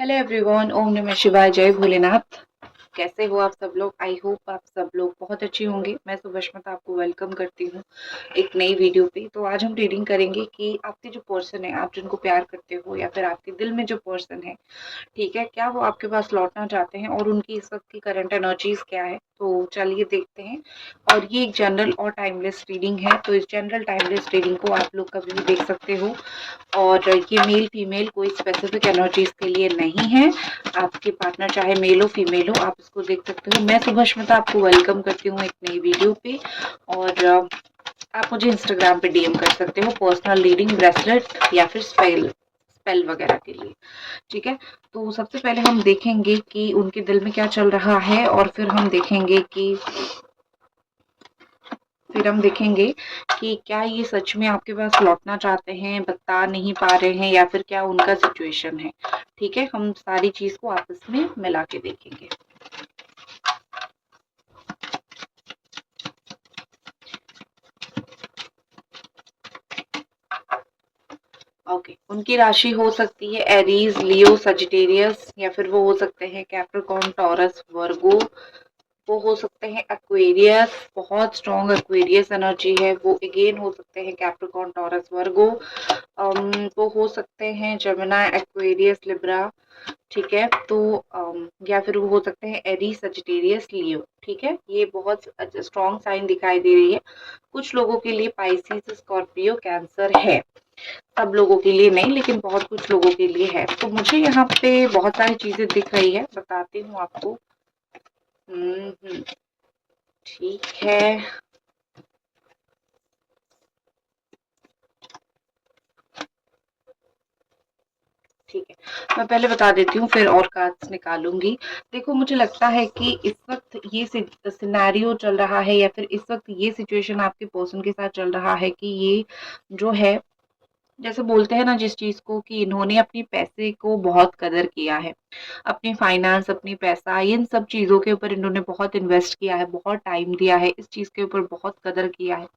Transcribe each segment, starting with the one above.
Hello everyone, ओम नमः शिवाय, जय भोलेनाथ। कैसे हो आप सब लोग? आई होप आप सब लोग बहुत अच्छे होंगे। मैं सुभष्मिता आपको वेलकम करती हूँ एक नई वीडियो पे। तो आज हम रीडिंग करेंगे कि आपके जो पर्सन है, आप जिनको प्यार करते हो या फिर आपके दिल में जो पर्सन है, ठीक है, क्या वो आपके पास लौटना चाहते हैं और उनकी इस वक्त की करंट एनर्जीज क्या है। तो चलिए देखते हैं। और ये एक जनरल और टाइमलेस रीडिंग है, तो इस जनरल टाइमलेस रीडिंग को आप लोग कभी भी देख सकते हो। और ये मेल फीमेल कोई स्पेसिफिक एनर्जीज के लिए नहीं है। आपके पार्टनर चाहे मेल हो फीमेल हो, आप इसको देख सकते हो। मैं सुभष्मिता आपको वेलकम करती हूँ एक नई वीडियो पे। और आप मुझे इंस्टाग्राम पे डीएम कर सकते हो पर्सनल रीडिंग, ब्रेसलेट या फिर स्पेल स्पेल वगैरह के लिए। ठीक है। तो सबसे पहले हम देखेंगे कि उनके दिल में क्या चल रहा है, और फिर हम देखेंगे कि क्या ये सच में आपके पास लौटना चाहते हैं, बता नहीं पा रहे हैं, या फिर क्या उनका सिचुएशन है। ठीक है, हम सारी चीज को आपस में मिला के देखेंगे। ओके, उनकी राशि हो सकती है एरीज, लियो, सजिटेरियस, या फिर वो हो सकते हैं कैप्रिकॉर्न, टॉरस, वर्गो। वो हो सकते हैं एक्वेरियस, बहुत स्ट्रॉन्ग एक्वेरियस एनर्जी है। वो अगेन हो सकते हैं कैप्रिकॉर्न, टॉरस, वर्गो। वो हो सकते हैं जमिनी, एक्वेरियस, लिब्रा। ठीक है। तो या फिर वो हो सकते हैं एरी, सजिटेरियस, लियो। ठीक है, ये बहुत स्ट्रॉन्ग साइन दिखाई दे रही है। कुछ लोगों के लिए पाइसिस, स्कॉर्पियो, कैंसर है। सब लोगों के लिए नहीं, लेकिन बहुत कुछ लोगों के लिए है। तो मुझे यहाँ पे बहुत सारी चीजें दिख रही है, बताती हूँ आपको। ठीक है। ठीक है, मैं पहले बता देती हूँ, फिर और कार्ड्स निकालूंगी। देखो, मुझे लगता है कि इस वक्त ये सिनेरियो चल रहा है, या फिर इस वक्त ये सिचुएशन आपके पर्सन के साथ चल रहा है कि ये जो है, जैसे बोलते हैं ना जिस चीज को, कि इन्होंने अपनी पैसे को बहुत कदर किया है, अपनी फाइनेंस, अपनी पैसा, इन सब चीजों के ऊपर इन्होंने बहुत इन्वेस्ट किया है, बहुत टाइम दिया है, इस चीज के ऊपर बहुत कदर किया है।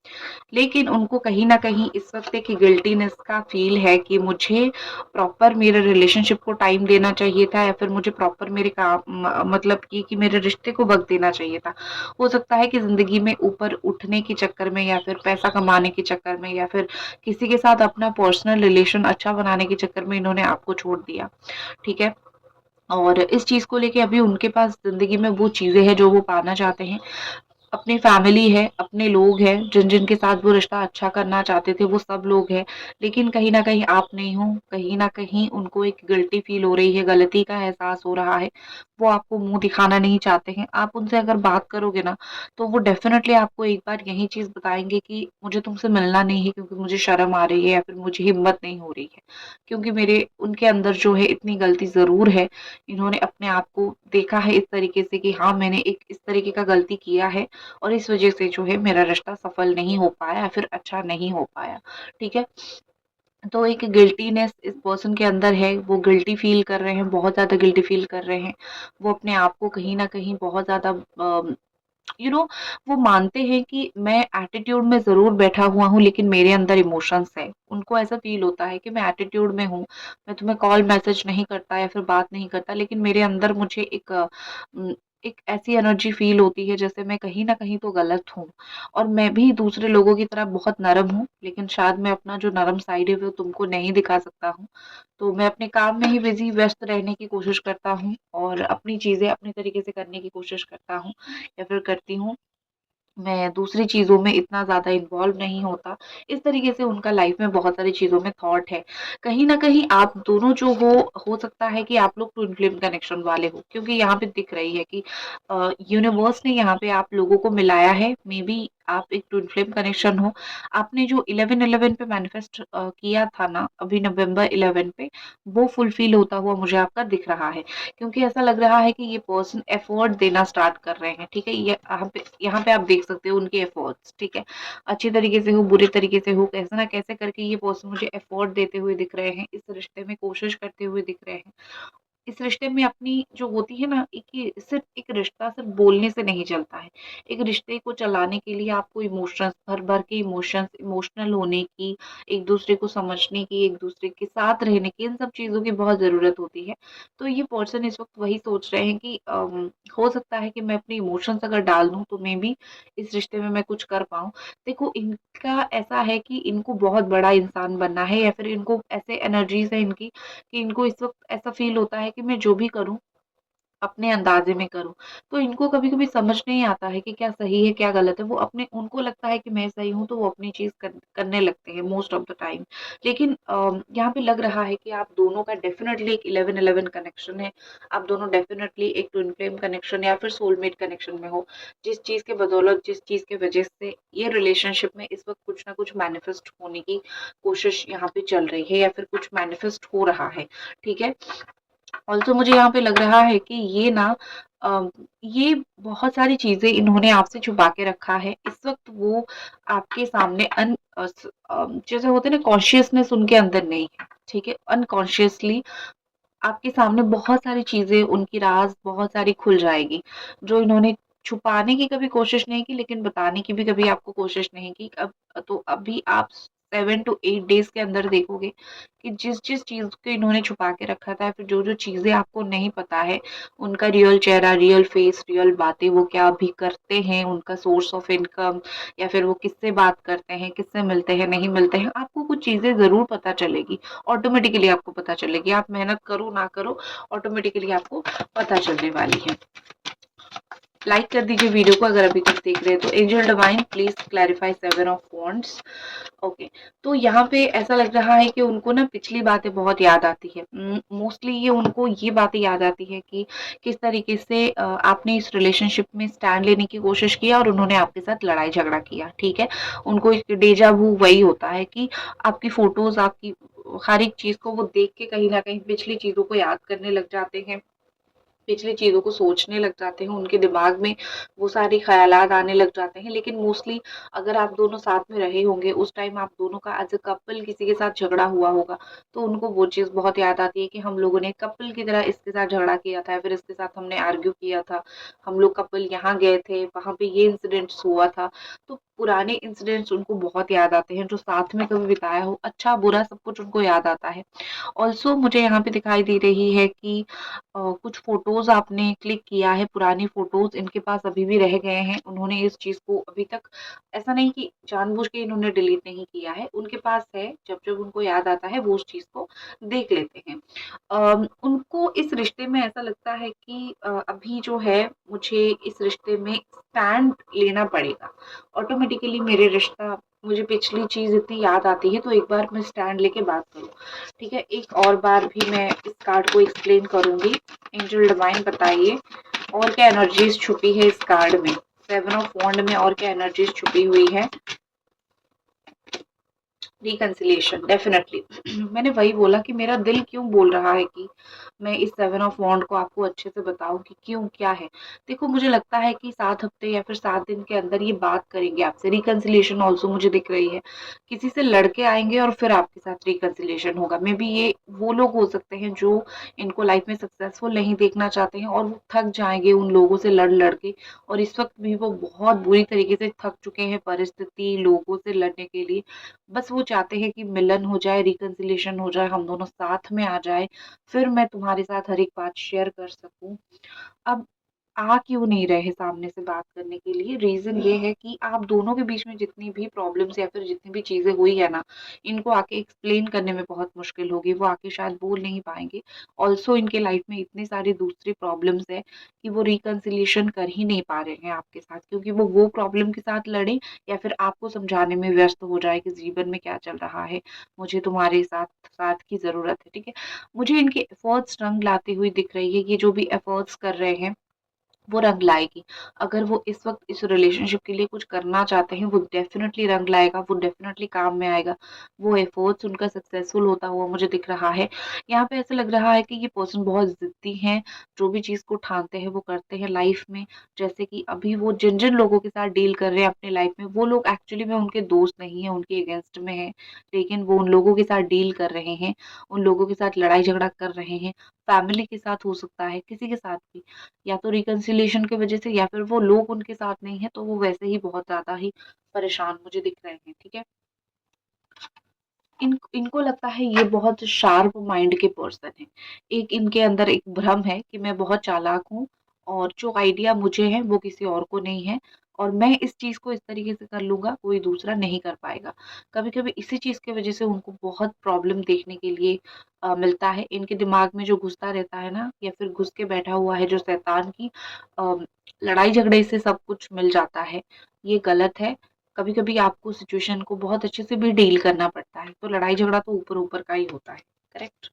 लेकिन उनको कहीं ना कहीं इस वक्त एक गिल्टीनेस का फील है कि मुझे प्रॉपर मेरे रिलेशनशिप को टाइम देना चाहिए था, या फिर मुझे प्रॉपर मेरे काम मतलब कि मेरे रिश्ते को वक्त देना चाहिए था। हो सकता है कि जिंदगी में ऊपर उठने के चक्कर में, या फिर पैसा कमाने के चक्कर में, या फिर किसी के साथ अपना पर्सनल रिलेशन अच्छा बनाने के चक्कर में इन्होंने आपको छोड़ दिया। ठीक है। और इस चीज को लेके अभी उनके पास जिंदगी में वो चीजें हैं जो वो पाना चाहते हैं। अपनी फैमिली है, अपने लोग हैं, जिन जिनके साथ वो रिश्ता अच्छा करना चाहते थे, वो सब लोग हैं। लेकिन कहीं ना कहीं आप नहीं हो, कहीं ना कहीं उनको एक गिल्टी फील हो रही है, गलती का एहसास हो रहा है। वो आपको मुंह दिखाना नहीं चाहते हैं। आप उनसे अगर बात करोगे ना, तो वो डेफिनेटली आपको एक बार यही चीज बताएंगे कि मुझे तुमसे मिलना नहीं है, क्योंकि मुझे शर्म आ रही है, या फिर मुझे हिम्मत नहीं हो रही है। क्योंकि मेरे उनके अंदर जो है, इतनी गलती जरूर है। इन्होंने अपने आप को देखा है इस तरीके से कि हाँ, मैंने एक इस तरीके का गलती किया है, और इस वजह से जो है मेरा रिश्ता सफल नहीं हो पाया, या फिर अच्छा नहीं हो पाया। ठीक है। तो एक गिल्टीनेस इस पर्सन के अंदर है, वो गिल्टी फील कर रहे हैं, बहुत ज्यादा गिल्टी फील कर रहे हैं। वो अपने आप को कहीं ना कहीं बहुत ज्यादा यू नो वो मानते हैं कि मैं एटीट्यूड में जरूर बैठा हुआ हूँ, लेकिन मेरे अंदर इमोशंस है। उनको ऐसा फील होता है कि मैं एटीट्यूड में हूँ, मैं तुम्हें कॉल मैसेज नहीं करता या फिर बात नहीं करता, लेकिन मेरे अंदर मुझे एक ऐसी एनर्जी फील होती है जैसे मैं कहीं ना कहीं तो गलत हूँ। और मैं भी दूसरे लोगों की तरह बहुत नरम हूँ, लेकिन शायद मैं अपना जो नरम साइड है वो तुमको नहीं दिखा सकता हूँ। तो मैं अपने काम में ही बिजी व्यस्त रहने की कोशिश करता हूँ, और अपनी चीजें अपने तरीके से करने की कोशिश करता हूँ, या फिर करती हूँ। मैं दूसरी चीज़ों में इतना ज़्यादा इन्वॉल्व नहीं होता। इस तरीके से उनका लाइफ में बहुत सारी चीज़ों में थॉट है। कहीं न कहीं आप दोनों जो हो सकता है कि आप लोग ट्विन फ्लेम कनेक्शन वाले हो, क्योंकि यहाँ पे दिख रही है कि यूनिवर्स ने यहाँ पे आप लोगों को मिलाया है। मेबी आप एक ट्विन फ्लेम कनेक्शन हो। आपने जो 11/11 पे मैनिफेस्ट किया था ना, अभी नवंबर 11 पे, वो फुलफिल होता हुआ मुझे आपका दिख रहा है। क्योंकि ऐसा लग रहा है कि ये पर्सन एफर्ट देना स्टार्ट कर रहे हैं। ठीक है, ये यहाँ पे आप देख सकते हो उनके एफर्ट्स। ठीक है, अच्छे तरीके से हो, बुरे तरीके से हो, कैसे ना कैसे करके ये पर्सन मुझे एफर्ट देते हुए दिख रहे हैं, इस रिश्ते में कोशिश करते हुए दिख रहे हैं। इस रिश्ते में अपनी जो होती है ना, सिर्फ एक रिश्ता सिर्फ बोलने से नहीं चलता है। एक रिश्ते को चलाने के लिए आपको इमोशंस, भर भर के इमोशंस, इमोशनल होने की, एक दूसरे को समझने की, एक दूसरे के साथ रहने की, इन सब चीज़ों की बहुत ज़रूरत होती है। तो ये पर्सन इस वक्त वही सोच रहे हैं कि हो सकता है कि मैं अपने इमोशंस अगर डाल दूं तो मे बी इस रिश्ते में मैं कुछ कर पाऊं। देखो, इनका ऐसा है कि इनको बहुत बड़ा इंसान बनना है, या फिर इनको ऐसे एनर्जीज है इनकी कि इनको इस वक्त ऐसा फील होता है कि मैं जो भी करूं अपने अंदाजे में करूँ। तो इनको कभी-कभी समझ नहीं आता है कि क्या सही है, क्या गलत है। वो अपने उनको लगता है कि मैं सही हूँ, तो वो अपनी चीज़ करने लगते हैं मोस्ट ऑफ द टाइम। लेकिन यहाँ पे लग रहा है कि आप दोनों का डेफ़िनेटली एक 11-11 कनेक्शन है। आप दोनों डेफ़िनेटली एक ट्विन फ्लेम कनेक्शन या फिर सोलमेट कनेक्शन में हो। जिस चीज़ के बदौलत, जिस चीज़ की वज़ह से ये रिलेशनशिप में इस वक़्त कुछ ना कुछ मैनिफेस्ट होने की कोशिश यहाँ पे चल रही है, या फिर कुछ मैनिफेस्ट हो रहा है। ठीक है? ऑल्सो मुझे यहाँ पे लग रहा है कि अ, ये बहुत सारी चीज़ें इन्होंने आपसे छुपा के रखा है। इस वक़्त वो आपके सामने जैसे होते हैं ना, कॉन्शियसनेस उनके अंदर नहीं है, ठीक है? अनकॉन्शियसली आपके सामने बहुत सारी चीज़ें, उनकी राज़ बहुत सारी खुल जाएगी, जो इन्होंने छुपाने की कभी कोशिश नहीं की, लेकिन बताने की भी कभी आपको कोशिश नहीं की। तो अभी आप 7 टू 8 डेज़ के अंदर देखोगे कि जिस-जिस चीज़ को इन्होंने छुपा के रखा था, फिर जो-जो चीज़ें आपको नहीं पता है, उनका रियल चेहरा, रियल फेस, रियल बातें, वो क्या अभी करते हैं, उनका सोर्स ऑफ इनकम, या फिर वो किससे बात करते हैं, किससे मिलते हैं, नहीं मिलते हैं, आपको कुछ चीज़ें ज़रूर पता चलेगी। ऑटोमेटिकली आपको पता चलेगी, आप मेहनत करो ना करो, ऑटोमेटिकली आपको पता चलने वाली है। लाइक कर दीजिए वीडियो को अगर अभी तक देख रहे हैं तो। Angel divine please clarify 7 of wands. Okay, तो यहाँ पे ऐसा लग रहा है कि उनको ना पिछली बातें बहुत याद आती है। मोस्टली ये उनको ये बातें याद आती है कि किस तरीके से आपने इस रिलेशनशिप में स्टैंड लेने की कोशिश किया और उन्होंने आपके साथ लड़ाई झगड़ा किया। ठीक है, उनको एक डेजा वू वही होता है कि आपकी फोटोज, आपकी हर एक चीज को वो देख के कहीं ना कहीं पिछली चीजों को याद करने लग जाते हैं, पिछली चीज़ों को सोचने लग जाते हैं, उनके दिमाग में वो सारे ख़यालात आने लग जाते हैं। लेकिन मोस्टली अगर आप दोनों साथ में रहे होंगे, उस टाइम आप दोनों का एज़ अ कपल किसी के साथ झगड़ा हुआ होगा, तो उनको वो चीज़ बहुत याद आती है कि हम लोगों ने कपल की तरह इसके साथ झगड़ा किया था, फिर इसके साथ हमने आर्ग्यू किया था, हम लोग कपल यहाँ गए थे, वहाँ पे ये इंसिडेंट्स हुआ था। तो पुराने इंसिडेंट्स उनको बहुत याद आते हैं, जो साथ में कभी बिताया हो, अच्छा-बुरा सब कुछ उनको याद आता है। ऑल्सो मुझे यहाँ पे दिखाई दे रही है कि कुछ फ़ोटोज़ आपने क्लिक किया है, पुरानी फ़ोटोज़ इनके पास अभी भी रह गए हैं। उन्होंने इस चीज़ को अभी तक, ऐसा नहीं कि जानबूझ के इन्होंने डिलीट नहीं किया है, उनके पास है, जब-जब उनको याद आता है वो उस चीज़ को देख लेते हैं। उनको इस रिश्ते में ऐसा लगता है कि अभी जो है मुझे इस रिश्ते में स्टैंड लेना पड़ेगा। ऑटोमेटिकली मुझे पिछली चीज़ इतनी याद आती है, तो एक बार मैं स्टैंड लेके बात करूँ। ठीक है, एक और बार भी मैं इस कार्ड को एक्सप्लेन करूँगी। एंजल डिवाइन बताइए और क्या एनर्जीज़ छुपी है इस कार्ड में? 7 ऑफ वॉन्ड में और क्या एनर्जीज़ छुपी हुई है? Reconciliation definitely. मैंने वही बोला कि मेरा दिल क्यों बोल रहा है कि मैं इस 7 ऑफ वॉन्ड को आपको अच्छे से बताऊं कि क्यों, क्या है। देखो, मुझे लगता है कि 7 हफ्ते या फिर 7 दिन के अंदर ये बात करेंगे आपसे। रिकंसिलिएशन ऑल्सो मुझे दिख रही है, किसी से लड़के आएंगे और फिर आपके साथ रिकंसिलिएशन होगा। मे बी ये वो लोग हो सकते हैं जो इनको लाइफ में सक्सेसफुल नहीं देखना चाहते हैं, और वो थक जाएंगे उन लोगों से लड़ लड़ के, और इस वक्त भी वो बहुत बुरी तरीके से थक चुके हैं परिस्थिति, लोगों से लड़ने के लिए। बस वो चाहते हैं कि मिलन हो जाए, रिकंसिलिएशन हो जाए, हम दोनों साथ में आ जाए, फिर मैं तुम्हारे साथ हर एक बात शेयर कर सकूं। अब आ क्यों नहीं रहे सामने से बात करने के लिए? रीज़न ये है कि आप दोनों के बीच में जितनी भी प्रॉब्लम्स या फिर जितनी भी चीज़ें हुई है ना, इनको आके एक्सप्लेन करने में बहुत मुश्किल होगी, वो आके शायद बोल नहीं पाएँगे। ऑल्सो इनके लाइफ में इतनी सारी दूसरी प्रॉब्लम्स हैं कि वो रिकंसिलिएशन कर ही नहीं पा रहे हैं आपके साथ, क्योंकि वो प्रॉब्लम के साथ लड़े या फिर आपको समझाने में व्यस्त हो जाए कि जीवन में क्या चल रहा है, मुझे तुम्हारे साथ साथ की ज़रूरत है, ठीक है? मुझे इनके एफर्ट्स रंग लाते हुए दिख रही है, ये जो भी एफर्ट्स कर रहे हैं वो रंग लाएगी। अगर वो इस वक़्त इस रिलेशनशिप के लिए कुछ करना चाहते हैं, वो डेफ़िनेटली रंग लाएगा, वो डेफ़िनेटली काम में आएगा। वो एफ़र्ट्स उनका सक्सेसफुल होता हुआ मुझे दिख रहा है। यहाँ पे ऐसा लग रहा है कि ये पर्सन बहुत ज़िद्दी हैं, जो भी चीज़ को ठानते हैं, वो करते हैं लाइफ़ में। जैसे कि अभी वो जिन-जिन लोगों के साथ डील कर रहे हैं अपनी लाइफ़ में, वो लोग एक्चुअली में उनके दोस्त नहीं हैं, उनके अगेंस्ट में हैं, लेकिन वो उन लोगों के साथ डील कर रहे हैं, उन लोगों के साथ लड़ाई-झगड़ा कर रहे हैं, फैमिली के साथ हो सकता है, किसी के साथ भी, या तो रिकंसिलिएशन की वजह से या फिर वो लोग उनके साथ नहीं है तो वो वैसे ही बहुत ज़्यादा ही परेशान मुझे दिख रहे हैं, ठीक है? इनको लगता है ये बहुत शार्प माइंड के पर्सन हैं। एक इनके अंदर एक भ्रम है कि मैं बहुत चालाक हूँ और जो आइडिया मुझे है वो किसी और को नहीं है और मैं इस चीज़ को इस तरीके से कर लूँगा, कोई दूसरा नहीं कर पाएगा। कभी-कभी इसी चीज़ की वज़ह से उनको बहुत प्रॉब्लम देखने के लिए मिलता है। इनके दिमाग में जो घुसता रहता है ना या फिर घुस के बैठा हुआ है जो शैतान की अ, लड़ाई-झगड़े से सब कुछ मिल जाता है, ये गलत है। कभी-कभी आपको सिचुएशन को बहुत अच्छे से भी डील करना पड़ता है, तो लड़ाई-झगड़ा तो ऊपर-ऊपर का ही होता है, करेक्ट?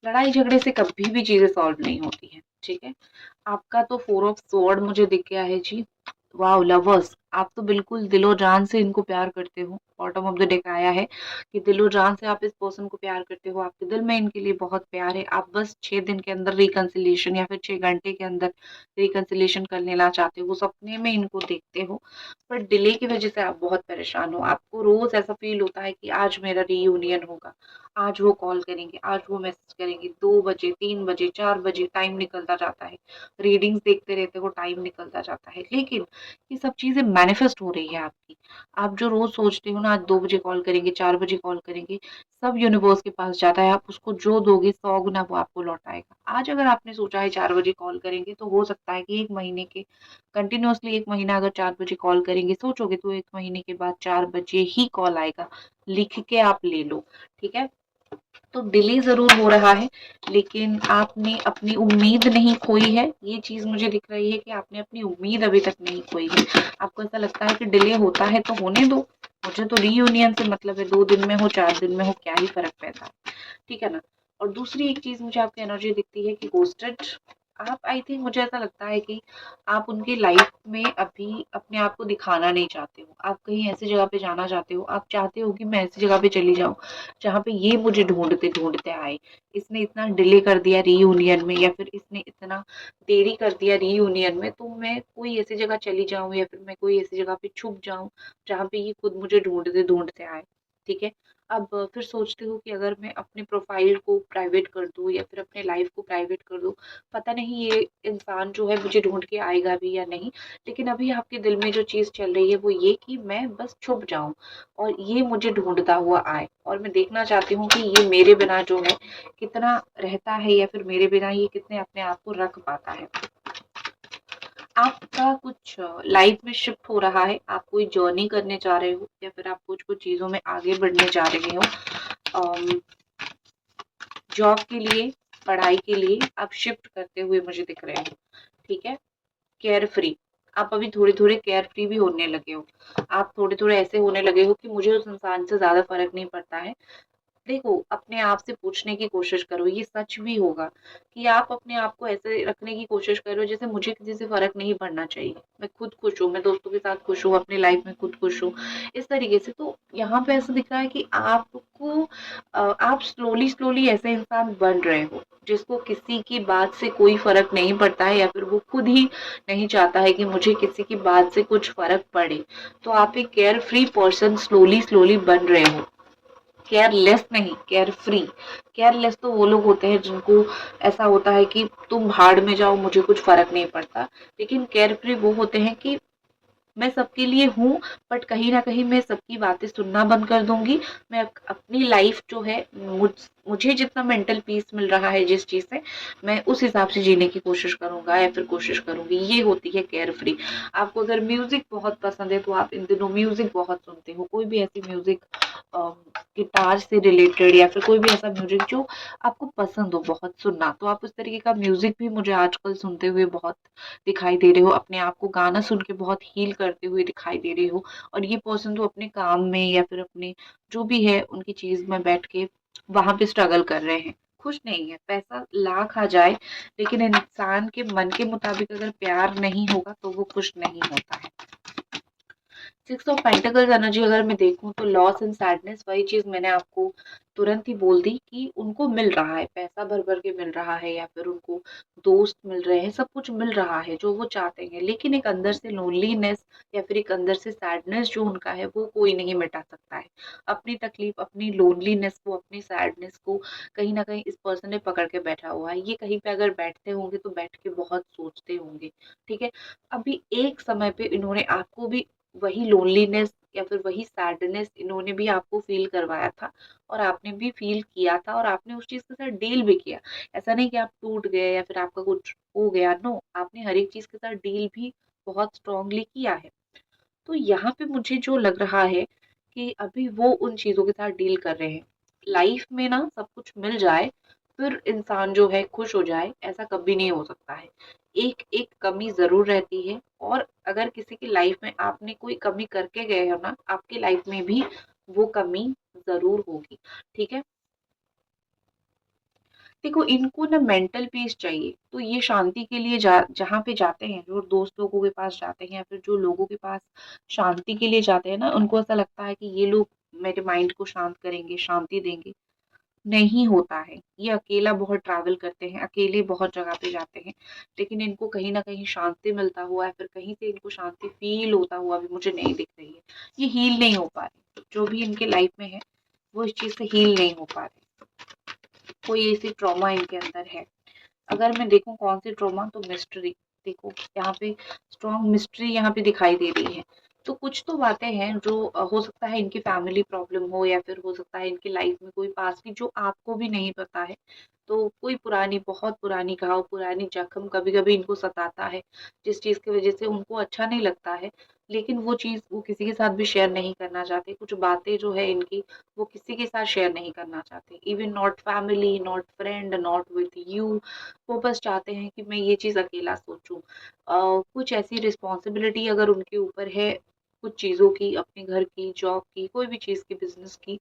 लड़ाई-झगड़े से कभी भी चीज़ें सॉल्व नहीं होती हैं, ठीक है? आपका तो 4 ऑफ स्वॉर्ड मुझे दिख गया है जी। वाओ! लवर्स, आप तो बिल्कुल दिलो-जान से इनको प्यार करते हो। बॉटम ऑफ द डेक आया है कि दिलो-जान से आप इस पर्सन को प्यार करते हो, आपके दिल में इनके लिए बहुत प्यार है। आप बस 6 दिन के अंदर रिकंसिलिएशन या फिर 6 घंटे के अंदर रिकंसिलिएशन कर लेना चाहते हो, सपने में इनको देखते हो, पर डिले की वज़ह से आप बहुत परेशान हो। आपको रोज़ ऐसा फ़ील होता है कि आज मेरा रियूनियन होगा, आज वो कॉल करेंगे, आज वो मैसेज करेंगे, 2 बजे, 3 बजे, 4 बजे टाइम निकलता जाता है। रीडिंग्स देखते रहते हो, टाइम निकलता जाता है। लेकिन ये सब चीज़ें मैनिफेस्ट हो रही है आपकी। आप जो रोज़ सोचते हो ना आज 2 बजे कॉल करेंगे, 4 बजे कॉल करेंगे, सब यूनिवर्स के पास जाता है। आप उसको जो दोगे 100 गुना वो आपको लौटाएगा। आज अगर आपने सोचा है 4 बजे कॉल करेंगे तो हो सकता है कि 1 महीने के कंटिन्यूअसली 1 महीना अगर 4 बजे कॉल करेंगे, सोचोगे तो 1 महीने के बाद 4 बजे ही कॉल आएगा। लिख के आप ले लो, ठीक है? तो डिले ज़रूर हो रहा है, लेकिन आपने अपनी उम्मीद नहीं खोई है। ये चीज़ मुझे दिख रही है कि आपने अपनी उम्मीद अभी तक नहीं खोई है। आपको ऐसा लगता है कि डिले होता है तो होने दो, मुझे तो रीयूनियन से मतलब है, 2 दिन में हो, 4 दिन में हो, क्या ही फ़र्क पैदा है, ठीक है ना? और दूसरी एक चीज़ मुझे आपकी एनर्जी दिखती है कि गोस्टेड आप, आई थिंक मुझे ऐसा लगता है कि आप उनकी लाइफ में अभी अपने आप को दिखाना नहीं चाहते हो। आप कहीं ऐसी जगह पे जाना चाहते हो, आप चाहते हो कि मैं ऐसी जगह पे चली जाऊँ जहाँ पे ये मुझे ढूँढते-ढूँढते आए। इसने इतना डिले कर दिया रीयूनियन में या फिर इसने इतना देरी कर दिया रीयूनियन में, तो मैं कोई ऐसी जगह चली जाऊँ या फिर मैं कोई ऐसी जगह पे छुप जाऊँ, जहाँ पे ये खुद मुझे ढूँढते-ढूँढते आए, ठीक है? अब फिर सोचती हूँ कि अगर मैं अपने प्रोफ़ाइल को प्राइवेट कर दूँ या फिर अपने लाइफ़ को प्राइवेट कर दूँ, पता नहीं ये इंसान जो है मुझे ढूँढ के आएगा भी या नहीं। लेकिन अभी आपके दिल में जो चीज़ चल रही है वो ये कि मैं बस छुप जाऊँ और ये मुझे ढूँढता हुआ आए, और मैं देखना चाहती हूँ कि ये मेरे बिना जो है कितना रहता है या फिर मेरे बिना ये कितने अपने आप को रख पाता है। आपका कुछ लाइफ में शिफ्ट हो रहा है, आप कोई जर्नी करने जा रहे हो या फिर आप कुछ-कुछ चीज़ों में आगे बढ़ने जा रहे हो। अम, जॉब के लिए, पढ़ाई के लिए आप शिफ्ट करते हुए मुझे दिख रहे हो, ठीक है? केयर फ्री, आप अभी थोड़े-थोड़े केयर फ्री भी होने लगे हो। आप थोड़े-थोड़े ऐसे होने लगे हो कि मुझे उस इंसान से ज़्यादा फ़र्क नहीं पड़ता है। देखो, अपने आप से पूछने की कोशिश करो, ये सच भी होगा कि आप अपने आप को ऐसे रखने की कोशिश करो जैसे मुझे किसी से फ़र्क नहीं पड़ना चाहिए। मैं खुद खुश हूँ, मैं दोस्तों के साथ खुश हूँ, अपनी लाइफ़ में खुद खुश हूँ। इस तरीके से तो यहाँ पे ऐसा दिख रहा है कि आपको आप स्लोली-स्लोली ऐसे इंसान बन रहे हो, जिसको किसी की बात से कोई फ़र्क नहीं पड़ता है या फिर वो खुद ही नहीं चाहता है कि मुझे किसी की बात से कुछ फ़र्क पड़े। तो आप एक केयर फ्री पर्सन स्लोली-स्लोली बन रहे हो। केयरलेस नहीं, केयर फ्री। केयरलेस तो वो लोग होते हैं जिनको ऐसा होता है कि तुम भाड़ में जाओ, मुझे कुछ फ़र्क नहीं पड़ता। लेकिन केयर फ्री वो होते हैं कि मैं सबके लिए हूँ, बट कहीं न कहीं मैं सबकी बातें सुनना बंद कर दूँगी। मैं अपनी लाइफ़ जो है, मुझे जितना मेंटल पीस मिल रहा है जिस चीज़ से, मैं उस हिसाब से जीने की कोशिश करूँगा या फिर कोशिश करूँगी। ये होती है केयर फ्री। आपको अगर म्यूज़िक बहुत पसंद है तो आप इन दिनों म्यूज़िक बहुत सुनते हो। कोई भी ऐसी म्यूज़िक अ, गिटार से रिलेटेड या फिर कोई भी ऐसा म्यूज़िक जो आपको पसंद हो बहुत सुनना, तो आप उस तरीके का म्यूज़िक भी मुझे आजकल सुनते हुए बहुत दिखाई दे रहे हो, अपने आप को गाना सुन के बहुत हील करते हुए दिखाई दे रहे हो, और ये पर्सन तो अपने काम में या फिर अपने जो भी है उनकी चीज़ में बैठ के वहाँ पे स्ट्रगल कर रहे हैं। खुश नहीं है, पैसा लाख आ जाए लेकिन इंसान के मन के मुताबिक अगर प्यार नहीं होगा तो वो खुश नहीं होता है। सिक्स ऑफ पेंटिकल्स एनर्जी अगर मैं देखूं तो लॉस एंड सैडनेस, वही चीज मैंने आपको तुरंत ही बोल दी कि उनको मिल रहा है, पैसा भर भर के मिल रहा है या फिर उनको दोस्त मिल रहे हैं, सब कुछ मिल रहा है जो वो चाहते हैं, लेकिन एक अंदर से लोनलीनेस या फिर एक अंदर से सैडनेस जो उनका है वो कोई नहीं मिटा सकता है। अपनी तकलीफ, अपनी लोनलीनेस को, अपनी सैडनेस को कहीं ना कहीं इस पर्सन ने पकड़ के बैठा हुआ है। ये कहीं पे अगर बैठते होंगे तो बैठ के बहुत सोचते होंगे। ठीक है, अभी एक समय पे इन्होंने आपको भी वही लोनलीनेस या फिर वही सैडनेस इन्होंने भी आपको फील करवाया था और आपने भी फील किया था और आपने उस चीज के साथ डील भी किया। ऐसा नहीं कि आप टूट गए या फिर आपका कुछ हो गया, नो, आपने हर एक चीज के साथ डील भी बहुत स्ट्रांगली किया है। तो यहाँ पे मुझे जो लग रहा है कि अभी वो उन चीजों के साथ डील कर रहे हैं। लाइफ में ना सब कुछ मिल जाए फिर इंसान जो है खुश हो जाए, ऐसा कभी नहीं हो सकता है। एक एक कमी जरूर रहती है और अगर किसी की लाइफ में आपने कोई कमी करके गए हो ना, आपकी लाइफ में भी वो कमी जरूर होगी। ठीक है, देखो इनको ना मेंटल पीस चाहिए, तो ये शांति के लिए जहाँ पे जाते हैं, जो दोस्त लोगों के पास जाते हैं या फिर जो लोगों के पास शांति के लिए जाते हैं ना, उनको ऐसा लगता है कि ये लोग मेरे माइंड को शांत करेंगे, शांति देंगे। नहीं होता है। ये अकेला बहुत ट्रैवल करते हैं, अकेले बहुत जगह पे जाते हैं, लेकिन इनको कहीं ना कहीं शांति मिलता हुआ है, फिर कहीं से इनको शांति फील होता हुआ भी मुझे नहीं दिख रही है। ये हील नहीं हो पा रहे, जो भी इनके लाइफ में है वो इस चीज से हील नहीं हो पा रहे। कोई ऐसी ट्रॉमा इनके अंदर है। अगर मैं देखूं कौन सी ट्रॉमा, तो मिस्ट्री। देखो यहाँ पे स्ट्रॉन्ग मिस्ट्री यहाँ पे दिखाई दे रही है। तो कुछ तो बातें हैं जो हो सकता है इनकी फैमिली प्रॉब्लम हो या फिर हो सकता है इनकी लाइफ में कोई पास की जो आपको भी नहीं पता है। तो कोई पुरानी, बहुत पुरानी घाव, पुरानी जख्म कभी कभी इनको सताता है, जिस चीज की वजह से उनको अच्छा नहीं लगता है, लेकिन वो चीज वो किसी के साथ भी शेयर नहीं करना चाहते। कुछ बातें जो है इनकी वो किसी के साथ शेयर नहीं करना चाहते, even not family, not friend, not with you. वो बस चाहते हैं कि मैं ये चीज़ अकेला सोचूं। कुछ ऐसी रिस्पॉन्सिबिलिटी अगर उनके ऊपर है, कुछ चीज़ों की, अपने घर की, जॉब की, कोई भी चीज़ की, बिजनेस की,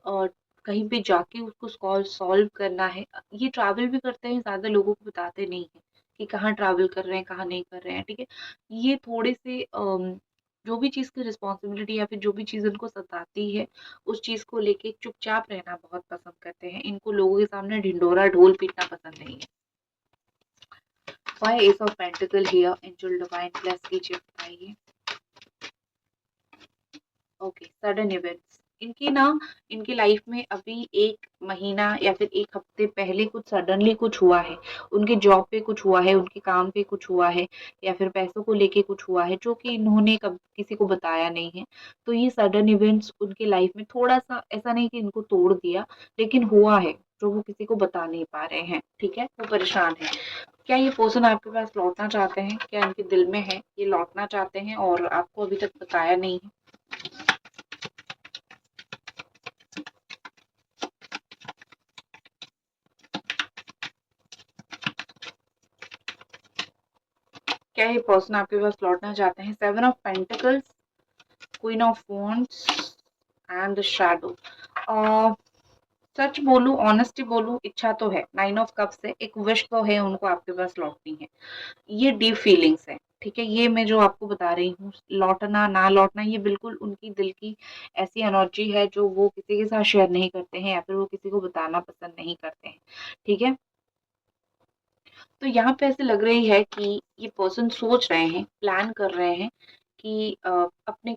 और कहीं पे जाके उसको सॉल्व करना है। ये ट्रैवल भी करते हैं, ज़्यादा लोगों को बताते नहीं है कि कहाँ ट्रैवल कर रहे हैं, कहाँ नहीं कर रहे हैं। ठीक है, ये थोड़े से जो भी चीज़ की रिस्पॉन्सिबिलिटी या फिर जो भी चीज़ उनको सताती है, उस चीज़ को लेके चुपचाप रहना बहुत पसंद करते हैं। इनको लोगों के सामने ढिंडोरा ढोल पीटना पसंद नहीं है। Why Ace of Pentacle here? Angel Divine plus कीजिए, बताइए। Okay, sudden events. इनकी ना, इनकी लाइफ में अभी एक महीना या फिर एक हफ्ते पहले कुछ सडनली कुछ हुआ है। उनके जॉब पे कुछ हुआ है, उनके काम पे कुछ हुआ है, या फिर पैसों को लेके कुछ हुआ है जो कि इन्होंने कब किसी को बताया नहीं है। तो ये सडन इवेंट्स उनकी लाइफ में थोड़ा सा, ऐसा नहीं कि इनको तोड़ दिया, लेकिन हुआ है जो वो किसी को बता नहीं पा रहे हैं। ठीक है, वो परेशान है। क्या ये पर्सन आपके पास लौटना चाहते हैं? क्या इनके दिल में है ये लौटना चाहते हैं और आपको अभी तक बताया नहीं है? क्या ये पर्सन आपके पास लौटना चाहते हैं? Seven of pentacles, queen of wands and the shadow. सच बोलूं, ऑनेस्टी बोलूं, इच्छा तो है। नाइन ऑफ कप से एक विश तो है उनको आपके पास लौटनी है। ये डीप फीलिंग्स है। ठीक है, ये मैं जो आपको बता रही हूँ, लौटना ना लौटना, ये बिल्कुल उनकी दिल की ऐसी एनर्जी है जो वो किसी के साथ शेयर नहीं करते हैं या फिर वो किसी को बताना पसंद नहीं करते हैं। ठीक है, तो यहाँ पे ऐसे लग रही है कि ये पर्सन सोच रहे हैं, प्लान कर रहे हैं कि अपने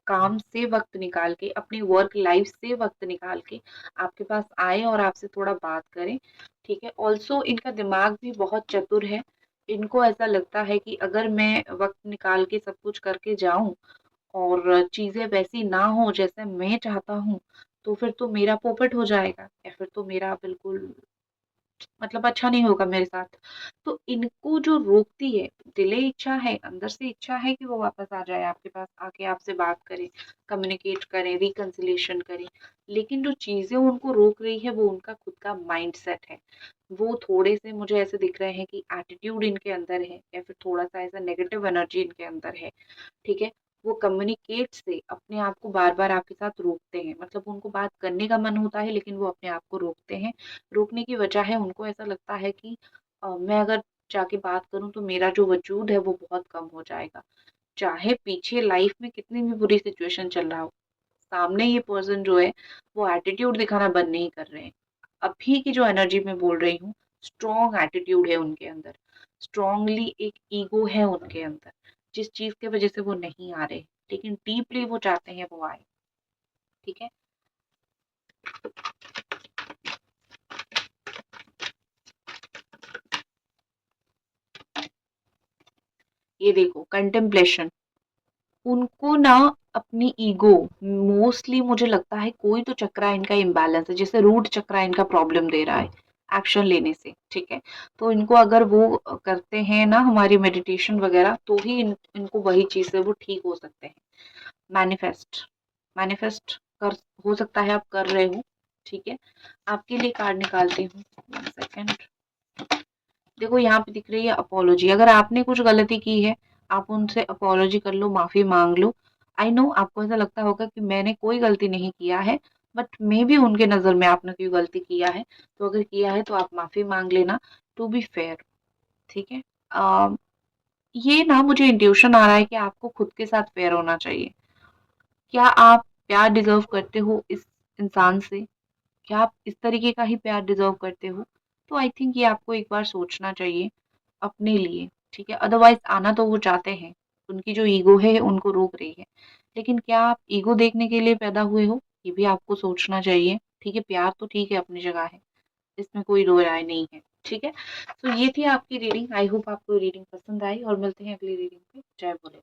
काम से वक्त निकाल के, अपनी वर्क लाइफ से वक्त निकाल के आपके पास आए और आपसे थोड़ा बात करें। ठीक है, ऑल्सो इनका दिमाग भी बहुत चतुर है। इनको ऐसा लगता है कि अगर मैं वक्त निकाल के सब कुछ करके जाऊं और चीजें वैसी ना हो जैसे मैं चाहता हूँ, तो फिर तो मेरा पोपट हो जाएगा या फिर तो मेरा बिल्कुल, मतलब अच्छा नहीं होगा मेरे साथ। तो इनको जो रोकती है, दिले इच्छा है, अंदर से इच्छा है कि वो वापस आ जाए आपके पास, आके आपसे बात करे, कम्युनिकेट करें, रिकंसिलेशन करें। लेकिन जो चीजें उनको रोक रही है वो उनका खुद का माइंडसेट है। वो थोड़े से मुझे ऐसे दिख रहे हैं कि एटीट्यूड इनके अंदर है या फिर थोड़ा सा ऐसा नेगेटिव एनर्जी इनके अंदर है। ठीक है, वो कम्युनिकेट से अपने आप को बार बार आपके साथ रोकते हैं, मतलब उनको बात करने का मन होता है लेकिन वो अपने आप को रोकते हैं। रोकने की वजह है, उनको ऐसा लगता है कि मैं अगर जाके बात करूं तो मेरा जो वजूद है वो बहुत कम हो जाएगा। चाहे पीछे लाइफ में कितनी भी बुरी सिचुएशन चल रहा हो, सामने ये पर्सन जो है वो एटीट्यूड दिखाना बंद नहीं कर रहे हैं। अभी की जो एनर्जी मैं बोल रही हूँ, स्ट्रॉन्ग एटीट्यूड है उनके अंदर, स्ट्रॉन्गली एक ईगो है उनके अंदर, जिस चीज की वजह से वो नहीं आ रहे, लेकिन डीपली वो चाहते हैं वो आए। ठीक है, ये देखो कंटेम्पलेशन, उनको ना अपनी ईगो, मोस्टली मुझे लगता है कोई तो चक्रा इनका इम्बैलेंस है, जैसे रूट चक्रा इनका प्रॉब्लम दे रहा है एक्शन लेने से। ठीक है, तो इनको अगर वो करते हैं ना हमारी मेडिटेशन वगैरह, तो ही इनको वही चीज है वो ठीक हो सकते हैं। मैनिफेस्ट, मैनिफेस्ट कर, हो सकता है आप कर रहे हो। ठीक है, आपके लिए कार्ड निकालती हूँ, 1 सेकेंड। देखो यहाँ पे दिख रही है अपोलॉजी, अगर आपने कुछ गलती की है आप उनसे अपोलॉजी कर लो, माफी मांग लो। आई नो आपको ऐसा लगता होगा कि मैंने कोई गलती नहीं किया है, बट मे भी उनके नजर में आपने कोई गलती किया है, तो अगर किया है तो आप माफी मांग लेना, टू बी फेयर। ठीक है, अ, ये ना मुझे इंट्यूशन आ रहा है कि आपको खुद के साथ फेयर होना चाहिए। क्या आप प्यार डिजर्व करते हो इस इंसान से? क्या आप इस तरीके का ही प्यार डिजर्व करते हो? तो आई थिंक ये आपको एक बार सोचना चाहिए अपने लिए। ठीक है, अदरवाइज आना तो वो चाहते हैं, उनकी जो ईगो है उनको रोक रही है, लेकिन क्या आप ईगो देखने के लिए पैदा हुए हो, ये भी आपको सोचना चाहिए। ठीक है, प्यार तो ठीक है अपनी जगह है, इसमें कोई दो राय नहीं है। ठीक है, तो ये थी आपकी रीडिंग। आई होप आपको रीडिंग पसंद आई, और मिलते हैं अगली रीडिंग पे। जय भोले।